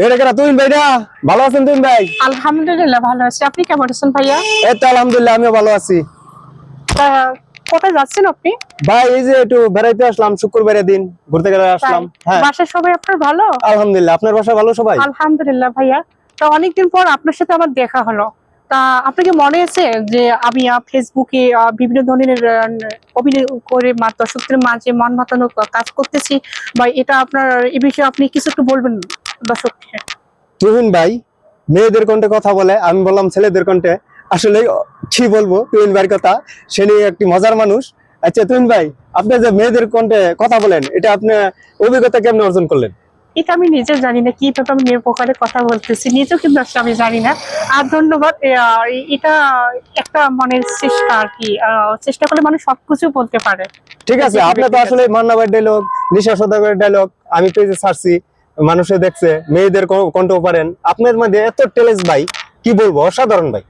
এটা কেন তুই ভাই না ভালো আছেন তুই ভাই? আলহামদুলিল্লাহ ভালো আছি। আপনি কেমন আছেন ভাইয়া? এই তো আলহামদুলিল্লাহ আমিও ভালো আছি। তা কোথায় যাচ্ছেন আপনি? ভাই এই যে একটু বেড়াইতে আসলাম, শুক্রবারের দিন ঘুরতে গেলে আসলাম। হ্যাঁ বাসার সবাই আপনার ভালো? আলহামদুলিল্লাহ। আপনার বাসায় ভালো সবাই? আলহামদুলিল্লাহ ভাইয়া। তো অনেকদিন পর আপনার সাথে আমার দেখা হলো। তা আপনাকে মনে আছে যে আমি ফেসবুকে বিভিন্ন ধরনের অভিনয় করে দর্শকদের মাঝে মন মাতানো কাজ করতেছি, বা এটা আপনার এই বিষয়ে আপনি কিছু একটু বলবেন দর্শককে? তুহিন ভাই মেয়েদের কণ্ঠে কথা বলে, আমি বললাম ছেলেদের কণ্ঠে। আসলে কি বলবো তুহিন ভাইয়ের কথা, সে নিয়ে একটি মজার মানুষ। আচ্ছা তুহিন ভাই, আপনি যে মেয়েদের কণ্ঠে কথা বলেন, এটা আপনি অভিজ্ঞতা কেমন অর্জন করলেন? এটা আমি নিজে জানি না কিভাবে আমি নির্ভরে কথা বলতেছি, নিজেও কিন্তু আসলে আমি জানি না। আর ধন্যবাদ। এটা একটা মনের চেষ্টা আর কি, চেষ্টা করলে মানুষ সবকিছু বলতে পারে। ঠিক আছে, আপনি তো আসলে মান্না ভাইয়ের ডায়লগ, নিশা সওদাগরের ডায়লগ আমি পেজে ছাড়ছি, মানুষে দেখছে, মেয়েদের কণ্ঠ পারেন। আপনার মধ্যে এত ট্যালেন্ট ভাই, কি বলবো, অসাধারণ ভাই।